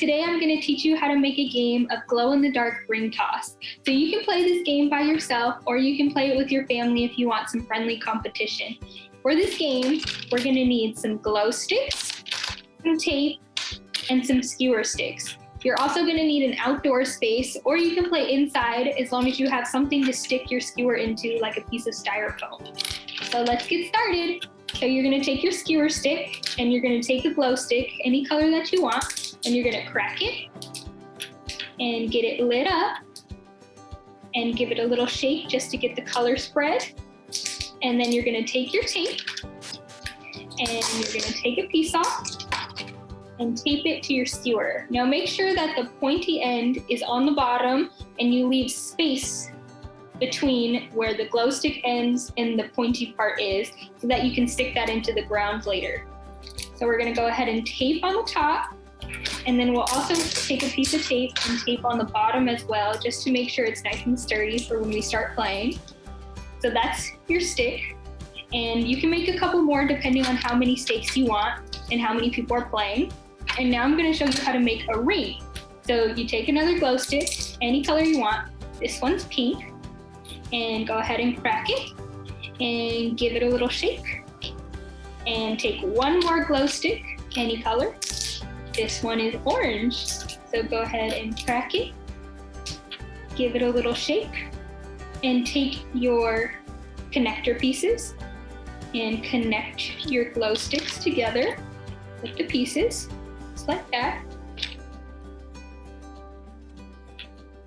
Today I'm going to teach you how to make a game of glow-in-the-dark ring toss. So you can play this game by yourself, or you can play it with your family if you want some friendly competition. For this game, we're going to need some glow sticks, some tape, and some skewer sticks. You're also going to need an outdoor space, or you can play inside as long as you have something to stick your skewer into, like a piece of styrofoam. So let's get started. So you're going to take your skewer stick, and you're going to take the glow stick, any color that you want, and you're going to crack it and get it lit up and give it a little shake just to get the color spread. And then you're going to take your tape and you're going to take a piece off and tape it to your skewer. Now make sure that the pointy end is on the bottom and you leave space between where the glow stick ends and the pointy part is so that you can stick that into the ground later. So we're going to go ahead and tape on the top, and then we'll also take a piece of tape and tape on the bottom as well, just to make sure it's nice and sturdy for when we start playing. So that's your stick, and you can make a couple more depending on how many stakes you want and how many people are playing. And now I'm going to show you how to make a ring. So you take another glow stick, any color you want. This one's pink, and go ahead and crack it and give it a little shake. And take one more glow stick, any color. This one is orange, so go ahead and crack it, give it a little shake, and take your connector pieces and connect your glow sticks together with the pieces, just like that.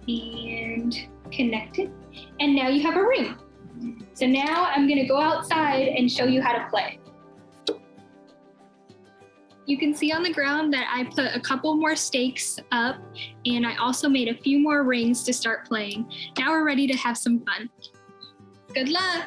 And connect it, and now you have a ring. So now I'm gonna go outside and show you how to play. You can see on the ground that I put a couple more stakes up, and I also made a few more rings to start playing. Now we're ready to have some fun. Good luck!